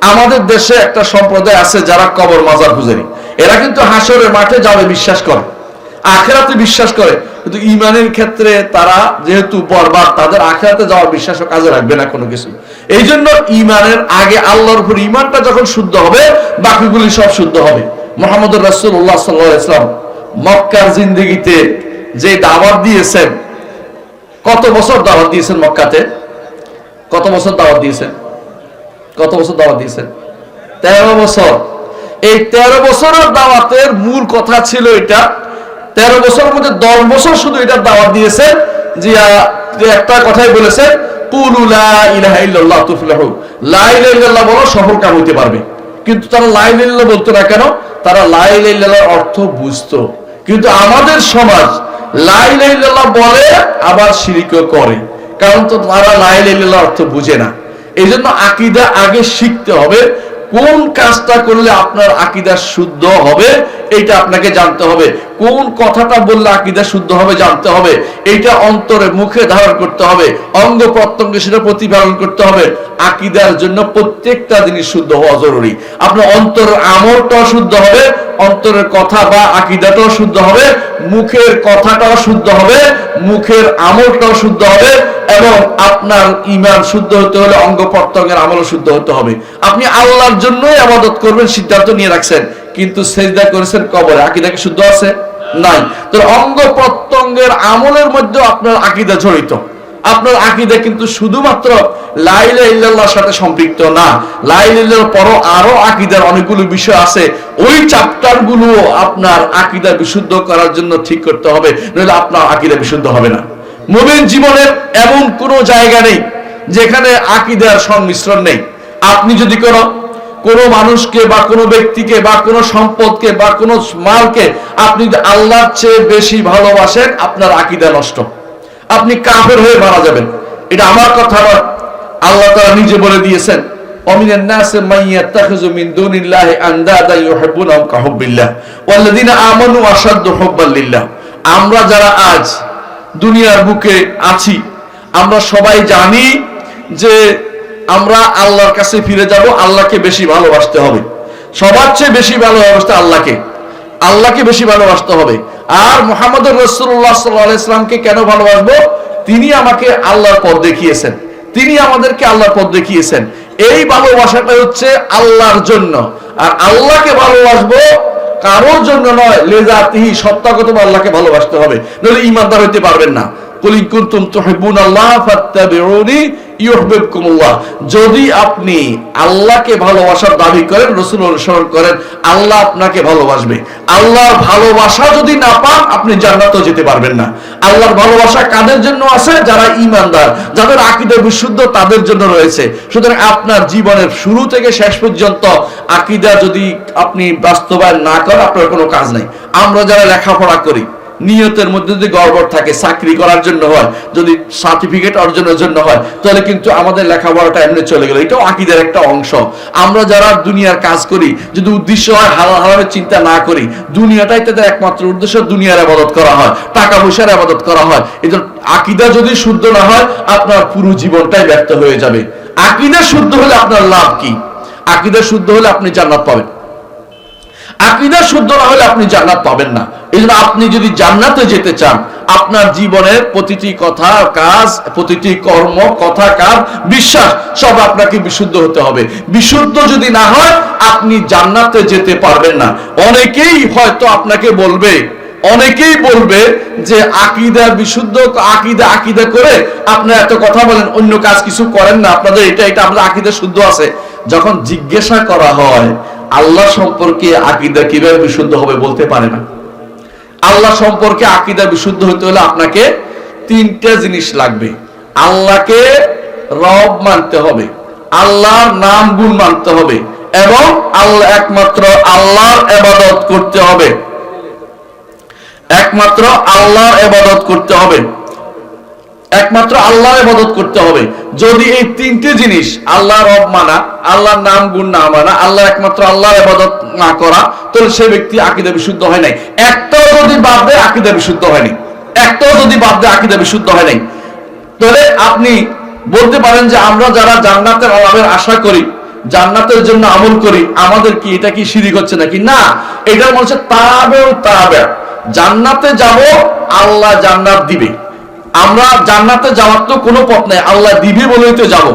আমাদের দেশে একটা সম্প্রদায় আছে যারা কবর মাজার পূজারী। এরা কিন্তু হাসরের মাঠে যাবে বিশ্বাস করে, আখিরাতে বিশ্বাস করে, কিন্তু ইমানের ক্ষেত্রে তারা যেহেতু বরবাদ, তাদের আখিরাতে যাওয়ার বিশ্বাসও কাজে রাখবে না কোনো কিছু। এই জন্য ইমানের আগে আল্লাহর উপর ইমানটা যখন শুদ্ধ হবে, বাকিগুলি সব শুদ্ধ হবে। মুহাম্মদুর রাসূলুল্লাহ সাল্লাল্লাহু আলাইহি ওয়াসাল্লাম মক্কার জিন্দেগিতে যে দাওয়াত দিয়েছেন, কত বছর দাওয়াত দিয়েছেন মক্কাতে? কত বছর দাওয়াত দিয়েছেন? কত বছর দাওয়াত দিয়েছেন? 13 বছর। এই 13 বছরের দাওয়াতের মূল কথা ছিল এটা। 13 বছরের মধ্যে 10 বছর শুধু এটা দাওয়াত দিয়েছেন যে একটা কথাই বলেছেন, কুলু লা ইলাহা ইল্লাল্লাহ তুফলিহু, লা ইলাহা ইল্লাল্লাহ বলো সফল কাম হতে পারবে। কিন্তু তারা লা ইলাহা ইল্লাল্লাহ বলতো না কেন? তারা লা ইলাহা ইল্লাল্লাহর অর্থ বুঝতো। কিন্তু আমাদের সমাজ লা ইলাহা ইল্লাল্লাহ বলে আবার শিরকও করে, কারণ তো তারা লা ইলাহা ইল্লাল্লাহর অর্থ বুঝে না। এই জন্য আকীদা আগে শিখতে হবে। কোন কাজটা করলে আপনার আকীদা শুদ্ধ হবে এটা আপনাকে জানতে হবে। কোন কথাটা বললে আকীদা শুদ্ধ হবে জানতে হবে। এইটা অন্তরে মুখে ধারণ করতে হবে, অঙ্গ প্রত্যঙ্গে সেটা প্রতিপালন করতে হবে। আকীদার জন্য প্রত্যেকটা জিনিস শুদ্ধ হওয়া জরুরি। আপনার অন্তরের আমলটাও শুদ্ধ হবে, অন্তরের কথা বা আকীদাটাও শুদ্ধ হবে, মুখের কথাটাও শুদ্ধ হবে, মুখের আমলটাও শুদ্ধ হবে, এবং আপনার ঈমান শুদ্ধ হতে হলে অঙ্গ প্রত্যঙ্গের আমলও শুদ্ধ হতে হবে। আপনি আল্লাহর জন্যই ইবাদত করবেন সিদ্ধান্ত নিয়ে রাখছেন, কিন্তু সিজদা করেছেন কবরে, আকীদা কি শুদ্ধ আছে? নাই। তো অঙ্গ প্রত্যঙ্গের আমলের মধ্যে আপনার আকীদা জড়িত। আপনার আকীদা কিন্তু শুধুমাত্র লা ইলাহা ইল্লাল্লাহর সাথে সম্পৃক্ত না। লা ইলাহা ইল্লাল্লাহর পরও আরো আকীদার অনেকগুলো বিষয় আছে। ওই চ্যাপ্টার গুলো আপনার আকীদা বিশুদ্ধ করার জন্য ঠিক করতে হবে, নইলে আপনার আকীদা বিশুদ্ধ হবে না। মুমিন জীবনের এমন কোন জায়গা নেই যেখানে আকীদার সংমিশ্রণ নেই। আপনি যদি কোনো মানুষকে বা কোনো ব্যক্তিকে বা কোনো সম্পদকে বা কোনো মালকে আপনি আল্লাহর চেয়ে বেশি ভালোবাসেন, আপনার আকীদা নষ্ট, আপনি কাফের হয়ে মারা যাবেন। এটা আমার কথা নয়, আল্লাহ তাআলা নিজে বলে দিয়েছেন, ওয়ামিনান নাসি মান ইয়াত্তাখিযু মিন দুনিল্লাহি আনদাদা ইউহিব্বুনাহুম কাহুব্বিল্লাহ ওয়াল্লাযিনা আমানু আশাদ্দু হুব্বাল লিল্লাহ। আমরা যারা আজ দুনিয়ার বুকে আছি, আমরা সবাই জানি যে আমরা আল্লাহর কাছে ফিরে যাব, আল্লাহকে বেশি ভালোবাসতে হবে। সবার চেয়ে বেশি ভালোবাসতে আল্লাহকে বেশি ভালোবাসতে হবে। আর মুহাম্মদুর রাসূলুল্লাহ সাল্লাল্লাহু আলাইহি ওয়াসাল্লামকে কেন ভালোবাসবো? তিনি আমাকে আল্লাহর পথ দেখিয়েছেন, তিনি আমাদেরকে আল্লাহর পথ দেখিয়েছেন। এই ভালোবাসাটা হচ্ছে আল্লাহর জন্য। আর আল্লাহকে ভালোবাসবো কারোর জন্য নয়, লেজাতিহি, সত্তাগতভাবে আল্লাহকে ভালোবাসতে হবে, নইলে ঈমানদার হতে পারবেন না। কুল ইন কুনতুম তুহিব্বুনাল্লাহ ফাত্তাবিউনি ইউহিব্বুকুমুল্লাহ। যদি আপনি আল্লাহকে ভালোবাসার দাবি করেন, রাসূল অনুসরণ করেন, আল্লাহ আপনাকে ভালোবাসবে। আল্লাহর ভালোবাসা যদি না পান, আপনি জান্নাতেও যেতে পারবেন না। আল্লাহর ভালোবাসা কাদের জন্য আছে? যারা ঈমানদার, যাদের আকীদা বিশুদ্ধ, তাদের জন্য রয়েছে। সুতরাং আপনার জীবনের শুরু থেকে শেষ পর্যন্ত আকীদা যদি আপনি বাস্তবায়ন না করেন, আপনার কোনো কাজ নেই। আমরা যারা লেখাপড়া করি, নিয়তের মধ্যে যদি গড়বড় থাকে, চাকরি করার জন্য হয়, যদি সার্টিফিকেট অর্জনের জন্য হয়, তাহলে কিন্তু আমাদের লেখাপড়াটা এমনি চলে গেল। এটাও আকীদার একটা অংশ। আমরা যারা দুনিয়ার কাজ করি, যদি উদ্দেশ্য হয় হালাল হারামের চিন্তা না করি, দুনিয়াটাই তাদের একমাত্র উদ্দেশ্য, দুনিয়ার ইবাদত করা হয়, টাকা পয়সার ইবাদত করা হয়। এজন্য আকীদা যদি শুদ্ধ না হয়, আপনার পুরো জীবনটাই ব্যর্থ হয়ে যাবে। আকীদা শুদ্ধ হলে আপনার লাভ কি? আকীদা শুদ্ধ হলে আপনি জান্নাত পাবেন। আকীদা শুদ্ধ না হলে আপনি জান্নাত পাবেন না। এই জন্য আপনি যদি জান্নাতে যেতে চান, আপনার জীবনের প্রতিটি কথা কাজ, প্রতিটি কর্ম, কথা কাজ, বিশ্বাস সব আপনাকে বিশুদ্ধ হতে হবে। বিশুদ্ধ যদি না হয়, আপনি জান্নাতে যেতে পারবেন না। অনেকেই হয়তো আপনাকে বলবে, যে আকীদা বিশুদ্ধ, আকীদা করে আপনারা এত কথা বলেন, অন্য কাজ কিছু করেন না, আপনাদের এটা আপনাদের আকীদা শুদ্ধ আছে। যখন জিজ্ঞাসা করা হয় আল্লাহ সম্পর্কে আকীদা কিভাবে বিশুদ্ধ হবে, বলতে পারে না। আল্লাহ সম্পর্কে আকীদা বিশুদ্ধ হতে হলে আপনাকে 3টে জিনিস লাগবে। আল্লাহকে রব মানতে হবে, আল্লাহর নাম গুণ মানতে হবে, এবং আল্লাহ একমাত্র আল্লাহর ইবাদত করতে হবে। একমাত্র আল্লাহর ইবাদত করতে হবে, একমাত্র আল্লাহর ইবাদত করতে হবে। যদি এই 3টে জিনিস, আল্লাহ রব মানা, আল্লাহর নাম গুণ না মানা, আল্লাহ একমাত্র আল্লাহর ইবাদত না করা, তাহলে সেই ব্যক্তি আকীদা বিশুদ্ধ হয় নাই। একটাও যদি বাদ দেয়, আকীদা বিশুদ্ধ হয়নি। একটাও যদি বাদ দেয়, আকীদা বিশুদ্ধ হয় নাই। তাহলে আপনি বলতে পারেন যে আমরা যারা জান্নাতের লাভের আশা করি, জান্নাতের জন্য আমল করি, আমাদের কি এটা কি শিরিক হচ্ছে নাকি? না, এটা বলছে তাবে। জান্নাতে যাব, আল্লাহ জান্নাত দিবে। আমরা জান্নাতে যাওয়ার তো কোনো পথ নাই, আল্লাহ দিবে বলেই তো যাব।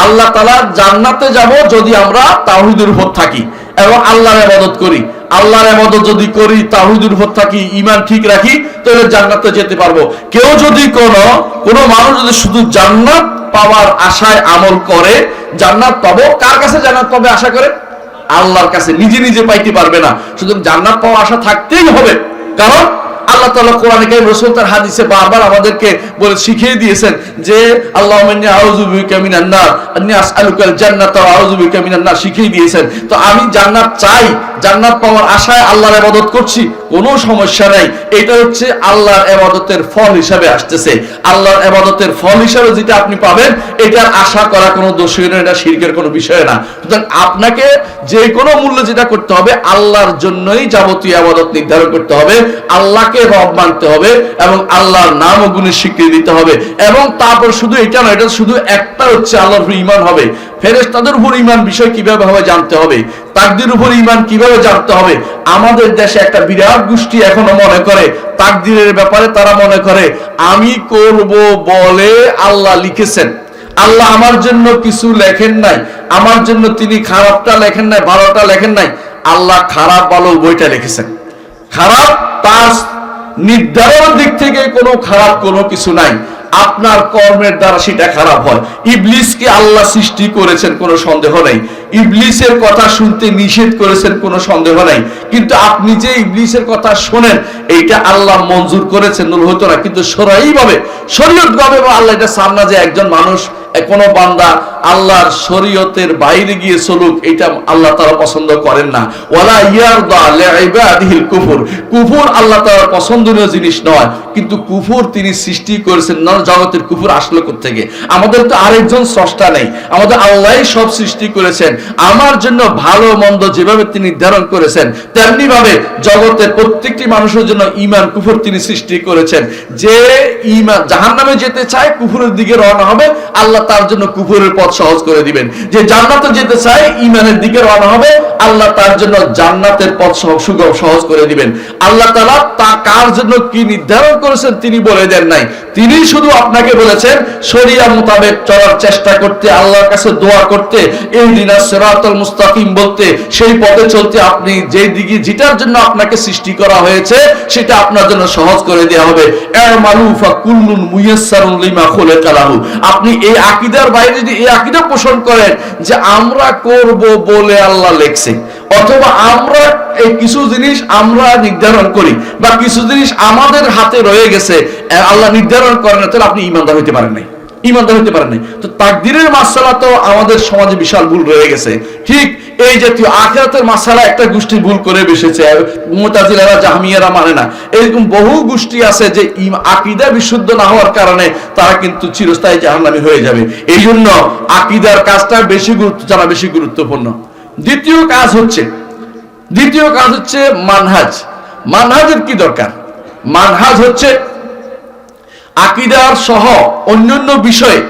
আল্লাহ তাআলা জান্নাতে যাব যদি আমরা তাওহীদের উপর থাকি এবং আল্লাহর ইবাদত করি। আল্লাহর ইবাদত যদি করি, তাওহীদের উপর থাকি, ঈমান ঠিক রাখি, তাহলে জান্নাতে যেতে পারবো। কেউ যদি কোনো মানুষ যদি শুধু জান্নাত পাওয়ার আশায় আমল করে, জান্নাত পাবো, কার কাছে জান্নাত পাবে আশা করে? আল্লাহর কাছে। নিজে নিজে পাইতে পারবে না, শুধু জান্নাত পাওয়ার আশা থাকতেই হবে। কারণ আল্লাহ তাআলা কোরআনে কারীম, রাসূল তার হাদিসে বারবার আমাদেরকে বলে শিখিয়ে দিয়েছেন যে আল্লাহুম্মা ইন্নী আউযু বিকা মিনান নার, ইন্নী আসআলুকাল জান্নাতা ওয়া আউযু বিকা মিনান নার শিখিয়ে দিয়েছেন। তো আমি জান্নাত চাই, জান্নাত পাওয়ার আশায় আল্লাহর ইবাদত করছি, কোনো সমস্যা নাই। এটা হচ্ছে আল্লাহর ইবাদতের ফল হিসাবে আসতেছে। আল্লাহর ইবাদতের ফল হিসাবে যেটা আপনি পাবেন, এটার আশা করা কোনো দোষই না, এটা শিরকের কোনো বিষয় না। সুতরাং আপনাকে যে কোনো মূল্যে যেটা করতে হবে, আল্লাহর জন্যই যাবতীয় ইবাদত নির্ধারণ করতে হবে, আল্লাহকে রব মানতে হবে এবং আল্লাহর নাম ও গুণের স্বীকৃতি দিতে হবে। এবং তারপর শুধু এটা নয়, এটা শুধু একটা হচ্ছে আল্লাহর উপর ঈমান হবে। ফেরেশতাদের উপর ঈমান বিষয় কিভাবে হবে জানতে হবে, তাকদীরের উপর ঈমান কিভাবে জানতে হবে। আমাদের দেশে একটা বিরাট গোষ্ঠী এখনো মনে করে তাকদীরের ব্যাপারে, তারা মনে করে আমি করব বলে আল্লাহ লিখেছেন, আল্লাহ আমার জন্য কিছু লেখেন নাই, আমার জন্য তিনি খারাপটা লেখেন নাই, ভালোটা লেখেন নাই। আল্লাহ খারাপ ভালো উভয়টা লিখেছেন। খারাপ তার নির্ধারণের দিক থেকে কোনো খারাপ কোনো কিছু নাই, আপনার কর্মের দ্বারা সেটা খারাপ হয়। ইবলিসকে আল্লাহ সৃষ্টি করেছেন, কোনো সন্দেহ নেই। ইবলিসের কথা শুনতে নিষেধ করেছেন, কোনো সন্দেহ নাই। কিন্তু আপনি যে ইবলিসের কথা শোনেন, এইটা আল্লাহ মঞ্জুর করেছেন, হতো না। কিন্তু শরঈভাবে, শরীয়তভাবে আল্লাহ এটা চান না যে একজন মানুষ, কোনো বান্দা আল্লাহর শরীয়তের বাইরে গিয়ে চলুক, এটা আল্লাহ তাআলা পছন্দ করেন না। ওয়ালা ইয়ারদা লিইবাদিহিল কুফর, কুফর আল্লাহ তাআলার পছন্দনীয় জিনিস নয়। কিন্তু কুফর তিনি সৃষ্টি করেছেন, না জগতের কুফর আসলো কোথা থেকে? আমাদের তো আরেকজন স্রষ্টা নেই, আমাদের আল্লাহই সব সৃষ্টি করেছেন। আমার জন্য ভালো মন্দ যেভাবে তিনি নির্ধারণ করেছেন, তেমনি ভাবে জগতের প্রত্যেকটি মানুষের জন্য ঈমান কুফর তিনি সৃষ্টি করেছেন। যে ঈমান জাহান্নামে যেতে চায়, কুফরের দিকে রওনা হবে, আল্লাহ তার জন্য কুফরের পথ সহজ করে দিবেন। যে জান্নাতে যেতে চায়, ঈমানের দিকে রওনা হবে, আল্লাহ তার জন্য জান্নাতের পথ সুগম সহজ করে দিবেন। আল্লাহ তাআলা তা কার জন্য কি নির্ধারণ করেছেন তিনি বলে দেন নাই। তিনি শুধু আপনাকে বলেছেন শরিয়া মোতাবেক চলার চেষ্টা করতে, আল্লাহর কাছে দোয়া করতে, ইহদিনাস সিরাতাল মুস্তাকিম বলতে, সেই পথে চলতে। আপনি যে দিকে যেটার জন্য আপনাকে সৃষ্টি করা হয়েছে, সেটা আপনার জন্য সহজ করে দেওয়া হবে। আমালু ফাকুল্লুন মুয়াসসারুন লিমা খুলিকা লাহু। আপনি এই আকীদার বাইরে যদি এই আকীদা পোষণ করেন যে আমরা করব বলে আল্লাহ লেখছে, অথবা আমরা এই কিছু জিনিস আমরা নির্ধারণ করি, বা কিছু জিনিস আমাদের হাতে রয়ে গেছে, আল্লাহ নির্ধারণ করেন না, তাহলে আপনি ঈমানদার হইতে পারেন নাই, ঈমানদার হইতে পারেন নাই। তো তাকদীরের মাসআলা তো আমাদের সমাজে বিশাল ভুল রয়ে গেছে। ঠিক এই জাতীয় আখিরাতের মাসআলা একটা গোষ্ঠী ভুল করে বসেছে, মুতাজিলারা, জাহমিয়ারা মানে না। এরকম বহু গোষ্ঠী আছে যে আকীদা বিশুদ্ধ না হওয়ার কারণে তারা কিন্তু চিরস্থায়ী জাহান্নামী হয়ে যাবে। এই জন্য আকীদার কাজটা বেশি জানা বেশি গুরুত্বপূর্ণ। দ্বিতীয় কাজ হচ্ছে মানহাজ। মানহাজের কি দরকার? মানহাজ হচ্ছে আকীদার সহ অন্যান্য বিষয়ে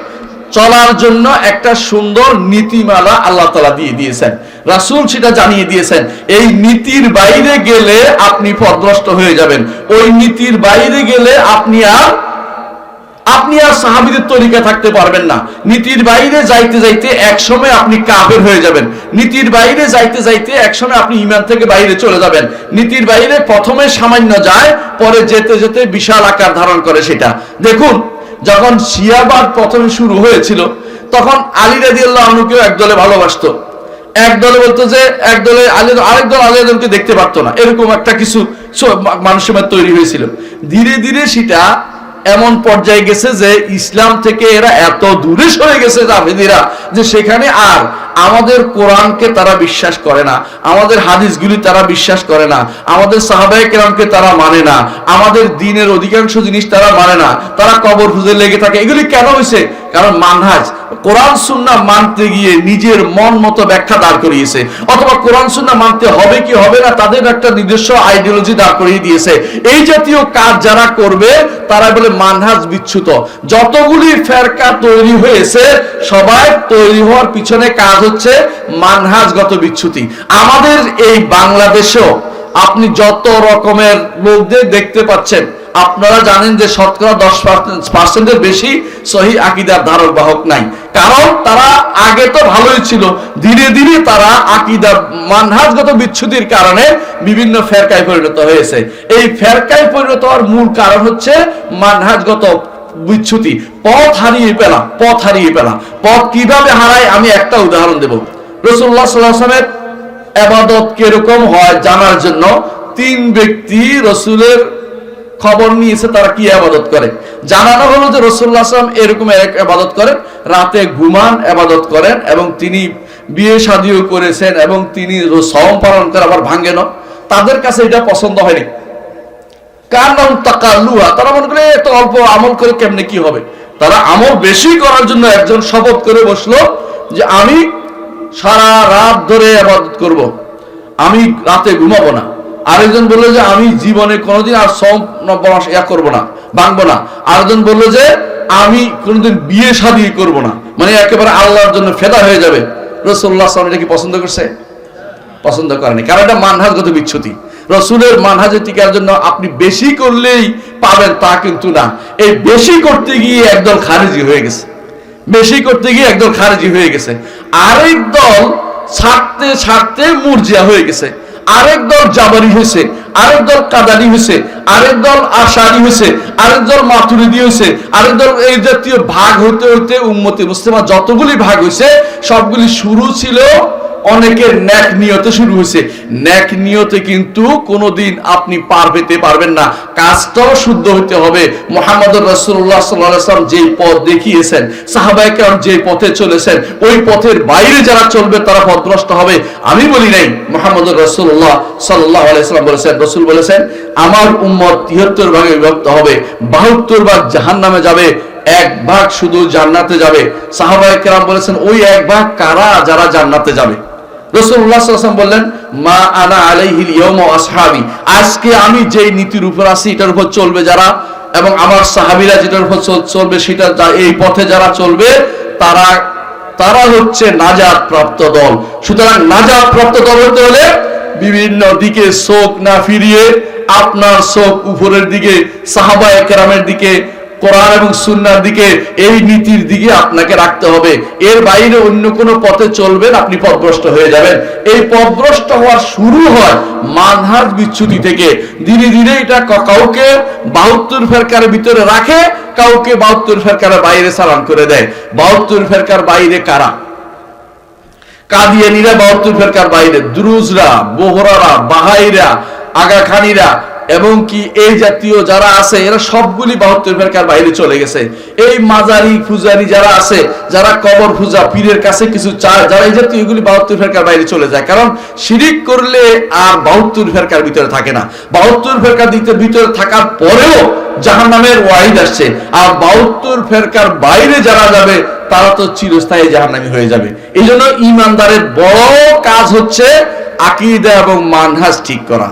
চলার জন্য একটা সুন্দর নীতিমালা আল্লাহ তাআলা দিয়ে দিয়েছেন, রাসূল সেটা জানিয়ে দিয়েছেন। এই নীতির বাইরে গেলে আপনি পথভ্রষ্ট হয়ে যাবেন। ওই নীতির বাইরে গেলে আপনি আর সাহাবীদের তরিকা থাকতে পারবেন না। নীতির বাইরে যাইতে যাইতে একসময় আপনি কাফের হয়ে যাবেন। নীতির বাইরে যাইতে যাইতে একসময় আপনি ঈমান থেকে বাইরে চলে যাবেন। নীতির বাইরে প্রথমে সামান্য যায়, পরে যেতে যেতে বিশাল আকার ধারণ করে। সেটা দেখুন, যখন শিয়াবাদ প্রথমে শুরু হয়েছিল, তখন আলী রাদিয়াল্লাহু আনহুকে একদলে ভালোবাসতো, একদলে বলতো যে একদলে আলী, আরেকদল আলী রাদিয়াল্লাহুকে দেখতে পারতো না। এরকম একটা কিছু মানুষের মধ্যে তৈরি হয়েছিল। ধীরে ধীরে সেটা এমন পর্যায়ে গেছে যে ইসলাম থেকে এরা এত দূরে সরে গেছে জাভেদিরা, যে সেখানে আর আমাদের কোরআনকে তারা বিশ্বাস করে না, আমাদের হাদিসগুলি তারা বিশ্বাস করে না, আমাদের সাহাবায়ে কেরামকে তারা মানে না, আমাদের দ্বীনের অধিকাংশ জিনিস তারা মানে না, তারা কবর খুঁজে লেগে থাকে। এগুলি কেন হয়েছে? কারণ মানহাজ, কোরআন সুন্নাহ মানতে গিয়ে নিজের মন মতো ব্যাখ্যা দাঁড় করিয়েছে, অথবা কোরআন সুন্নাহ মানতে হবে কি হবে না তাদের একটা নিজস্ব আইডিওলজি দাঁড় করিয়ে দিয়েছে। এই জাতীয় কাজ যারা করবে তারা বলে মানহাজ বিচ্যুত। যতগুলি ফেরকা তৈরি হয়েছে, সবাই তৈরি হওয়ার পিছনে কাজ হচ্ছে মানহাজগত বিচ্যুতি। আমাদের এই বাংলাদেশেও আপনি যত রকমের লোকদের দেখতে পাচ্ছেন, আপনারা জানেন যে শতকরা 10% বেশি সহিহ আকীদার ধারক বাহক নাই। কারণ তারা আগে তো ভালোই ছিল, ধীরে ধীরে তারা আকীদার মানহাজগত বিচ্যুতির কারণে বিভিন্ন ফেরকায় পরিণত হয়েছে। এই ফেরকায় পরিণত হওয়ার মূল কারণ হচ্ছে মানহাজগত বিচ্যুতি, পথ হারিয়ে ফেলা। পথ কিভাবে হারায় আমি একটা উদাহরণ দেব। রাসূলুল্লাহ সাল্লাল্লাহু আলাইহি ওয়াসাল্লামের ইবাদত কিরকম হয় জানার জন্য 3 ব্যক্তি রাসূলের খবর নিয়েছে তারা কি ইবাদত করে। জানানো হলো যে রাসূলুল্লাহ সাল্লাল্লাহু আলাইহি ওয়াসাল্লাম এরকম এক ইবাদত করেন, রাতে ঘুমান ইবাদত করেন, এবং তিনি বিয়ে শাদীও করেছেন, এবং তিনি সাওম পালন করে আবার ভাঙেন। তাদের কাছে এটা পছন্দ হয়নি। কারণ তাকাল্লুহা, তারা মনে করে এত অল্প আমল করে কেমনে কি হবে। তারা আমল বেশি করার জন্য একজন শপথ করে বসলো যে আমি সারা রাত ধরে ইবাদত করব, আমি রাতে ঘুমাবো না। আরেকজন বললো যে আমি জীবনে কোনোদিন আর সাওম করব না, ভাঙবো না। আরেকজন বললো যে আমি কোনোদিন বিয়ে শাদী করব না, মানে একেবারে আল্লাহর জন্য ফেদা হয়ে যাবে। রাসূলুল্লাহ সাল্লাল্লাহু আলাইহি ওয়াসাল্লাম এটা কি পছন্দ করছে? পছন্দ করেনি, কারণ এটা মানহাজগত বিচ্যুতি। রাসূলের মানহাজে টিকার জন্য আপনি বেশি করলেই পাবেন তা কিন্তু না। এই বেশি করতে গিয়ে একদল খারিজি হয়ে গেছে, আরেক দল ছাড়তে মুরজিয়া হয়ে গেছে, আরেক দল জাবারি হয়েছে, আরেক দল কাদারি হয়েছে, আরেক দল আশারি হয়েছে, আরেক দল মাতুরিদি হয়েছে, আরেক দল এই জাতীয় ভাগ হতে হতে উম্মতে মুসলিমা যতগুলি ভাগ হয়েছে সবগুলি শুরু ছিল অনেকের নেক নিয়তে শুরু হয়েছে। নেক নিয়তে কিন্তু কোনোদিন আপনি পার পেতে পারবেন না, কাজটাও শুদ্ধ হতে হবে। মুহাম্মদুর রাসূলুল্লাহ সাল্লাল্লাহু আলাইহি ওয়াসাল্লাম যেই পথ দেখিয়েছেন, সাহাবায়ে কেরাম যেই পথে চলেছেন, ওই পথের বাইরে যারা চলবে তারা পথভ্রষ্ট হবে। আমি বলি নাই, মুহাম্মদুর রাসূলুল্লাহ সাল্লাল্লাহু আলাইহি ওয়াসাল্লাম বলেছেন, রাসূল বলেছেন আমার উম্মত 73 ভাগে বিভক্ত হবে, 72 ভাগ জাহান্নামে যাবে, 1 ভাগ শুধু জান্নাতে যাবে। সাহাবায়ে কেরাম বলেছেন ওই 1 ভাগ কারা? যারা জান্নাতে যাবে। রাসূলুল্লাহ সাল্লাল্লাহু আলাইহি ওয়াসাল্লাম বললেন মা আনা আলাইহিল ইয়াউমা আসহাবি, আজকে আমি যেই নীতির উপর আছি এটার উপর চলবে যারা, এবং আমার সাহাবীরা যেটার উপর চলবে সেটা, এই পথে যারা চলবে তারা হচ্ছে নাজাত প্রাপ্ত দল। সুতরাং নাজাত প্রাপ্ত দল হতে হলে বিভিন্ন দিকে চোখ না ফিরিয়ে আপনার চোখ উপরের দিকে, সাহাবায়ে কেরামের দিকে, কোরআন এবং সুন্নাহর দিকে, এই নীতির দিকে আপনাকে রাখতে হবে। এর বাইরে অন্য কোনো পথে চলবেন আপনি পথভ্রষ্ট হয়ে যাবেন। এই পথভ্রষ্ট হওয়ার শুরু হয় মানহাজ বিচ্যুতি থেকে। ধীরে ধীরে এটা কাউকে 72 ফেরকার ভিতরে রাখে, কাউকে 72 ফেরকার বাইরে চালান করে দেয়। 72 ফেরকার বাইরে কারা? কাদিয়ানীরা 72 ফেরকার বাইরে, দ্রুজরা, বোহরারা, বাহাইরা, আগাখানীরা এবং কি এই জাতীয় যারা আছে এরা সবগুলি 72 ফেরকার বাইরে চলে গেছে। এই মাজারি পূজারি যারা আছে, যারা কবর পূজা, পীরের কাছে কিছু চায়, যারা এই জাতীয় এগুলি 72 ফেরকার বাইরে চলে যায়। কারণ শিরিক করলে আর 72 ফেরকার ভিতরে থাকে না। 72 ফেরকার ভিতরে থাকার পরেও জাহান্নামের ওয়াইদ আসছে, আর 72 ফেরকার বাইরে যারা যাবে তারা তো চিরস্থায়ী জাহান্নামী হয়ে যাবে। এই জন্য ইমানদারের বড় কাজ হচ্ছে আকীদা এবং মানহাজ ঠিক করা।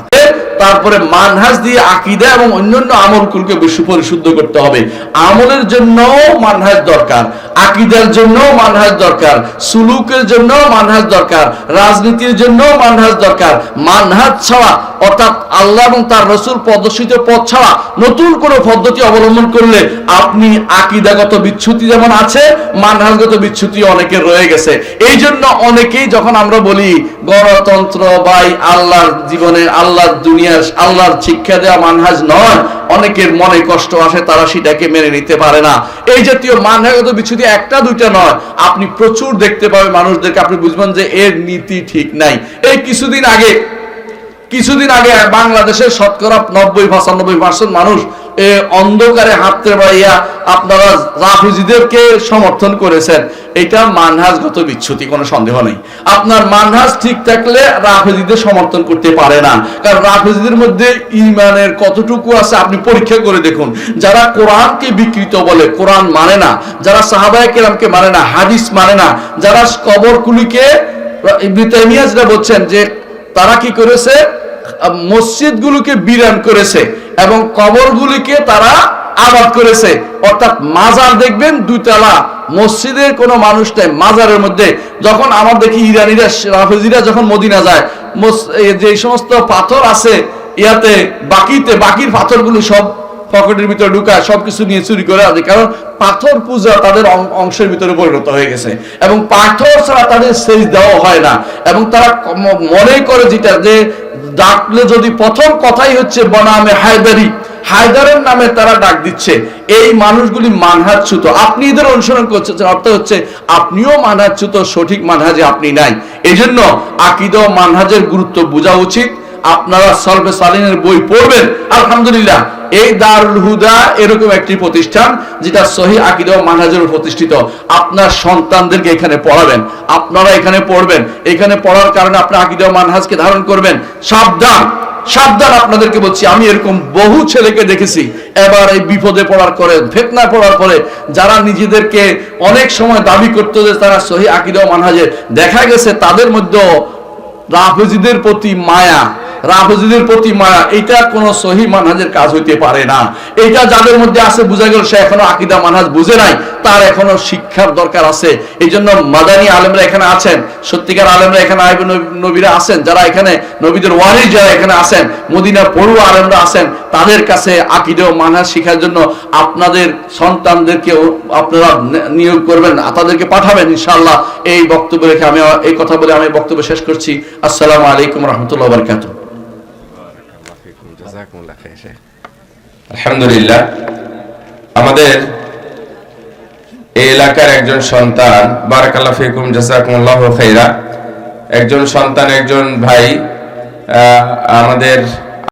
তারপরে মানহাজ দিয়ে আকীদা এবং অন্যান্য আমলগুলোকে পরিশুদ্ধ করতে হবে। আমলের জন্য মানহাজ দরকার, আকীদার জন্য মানহাজ দরকার, সুলুকের জন্য মানহাজ দরকার, রাজনীতির জন্য মানহাজ দরকার। মানহাজ ছাড়া, অর্থাৎ আল্লাহ এবং তার রাসূল প্রদর্শিত পথ ছাড়া নতুন কোন পদ্ধতি অবলম্বন করলে আপনি আকীদাগত বিচ্যুতি যেমন আছে, মানহাজগত বিচ্যুতি অনেকের রয়ে গেছে। এই জন্য অনেকেই যখন আমরা বলি গণতন্ত্র বাই আল্লাহর জীবনে, আল্লাহর দুনিয়ার, আল্লাহর শিক্ষা দেওয়া মানহাজ নয়, অনেকের মনে কষ্ট আসে, তারা সেটাকে মেনে নিতে পারে না। এই জাতীয় মানহাজগত বিচ্যুতি একটা দুইটা নয়, আপনি প্রচুর দেখতে পাবেন মানুষদেরকে, আপনি বুঝবেন যে এর নীতি ঠিক নাই। এই কিছুদিন আগে বাংলাদেশের শতকরা 90-95% মানুষ অন্ধকারে হাঁটতে পারিয়া আপনারা রাফিজিদেরকে সমর্থন করেছেন। এটা মানহাজগত বিচ্যুতি, কোনো সন্দেহ নেই। আপনার মানহাজ ঠিক থাকলে রাফিজিদের সমর্থন করতে পারে না, কারণ রাফিজিদের মধ্যে ঈমানের কতটুকু আছে আপনি পরীক্ষা করে দেখুন। যারা কোরআনকে বিকৃত বলে, কোরআন মানে না, যারা সাহাবায়ে কেরামকে মানে না, হাদিস মানে না, যারা কবরগুলিকে, ইবনে তাইমিয়া যেটা বলছেন যে তারা কি করেছে, মসজিদগুলোকে বিরান করেছে এবং কবরগুলিকে তারা আবাদ করেছে। অর্থাৎ মাজার দেখবেন 2 তলা মসজিদের কোনো মানুষ নাই, মাজারের মধ্যে যখন আমার দেখি ইরানিরা রাফেজিরা যখন মদিনা যায়, যে সমস্ত পাথর আছে ইয়াতে বাকির পাথরগুলো সব পকেটের ভিতরে ঢুকায়, সবকিছু নিয়ে চুরি করে আছে, কারণ পাথর পূজা তাদের অংশের ভিতরে পরিণত হয়ে গেছে এবং পাথর ছাড়া তাদের সেজ দেওয়া হয় না। এবং তারা মনে করে যেটা যে ডাকলে যদি প্রথম কথাই হচ্ছে বনামে হায়দারের নামে তারা ডাক দিচ্ছে, এই মানুষগুলি মানহাজচ্যুত। আপনি এদের অনুসরণ করছেন, অর্থ হচ্ছে আপনিও মানহাজচ্যুত, সঠিক মানহাজে আপনি নাই। এই জন্য আকীদা ও মানহাজের গুরুত্ব বোঝা উচিত। আপনারা সলবে সালিনের বই পড়বেন। আলহামদুলিল্লাহ এই দারুল হুদা এরকম একটি প্রতিষ্ঠান যেটা সহিহ আকীদা ও মানহাজের প্রতিষ্ঠিত। আপনার সন্তানদেরকে এখানে পড়াবেন, আপনারা এখানে পড়বেন, এখানে পড়ার কারণে আপনার আকীদা ও মানহাজকে ধারণ করবেন। সাবধান সাবধান, আপনাদেরকে বলছি, আমি এরকম বহু ছেলেকে দেখেছি এবার এই বিপদে পড়ার পরে, ফিতনা পড়ার পরে, যারা নিজেদেরকে অনেক সময় দাবি করতো যে তারা সহিহ আকীদা ও মানহাজে, দেখা গেছে তাদের মধ্যে রাফেজিদের প্রতি মায়া, এটা কোন সহিহ মানহাজের কাজ হইতে পারে না। এটা যাদের মধ্যে আছে বোঝা গেল সে এখনো আকীদা মানহাজ বুঝে নাই, তার এখনো শিক্ষার দরকার আছে। এই জন্য মাদানী আলেমরা এখানে আছেন, সত্যিকার আলেমরা এখানে আইবে নবীরা আছেন, যারা এখানে নবীদের ওয়ারিস যারা এখানে আছেন, মদিনা পড়ুয়া আলেমরা আছেন, তাদের কাছে আকীদা ও মানহাজ শেখার জন্য আপনাদের সন্তানদেরকে আপনারা নিয়োগ করবেন, তাদেরকে পাঠাবেন ইনশাআল্লাহ। এই বক্তব্য রেখে আমি এই কথা বলে আমি বক্তব্য শেষ করছি। আসসালামু আলাইকুম রাহমাতুল্লাহি ওয়া বারাকাতুহু। আলহামদুলিল্লাহ, আমাদের এই এলাকার একজন সন্তান, বারাকাল্লাহু ফিকুম জাযাকুমুল্লাহু খাইরা, একজন সন্তান, একজন ভাই আমাদের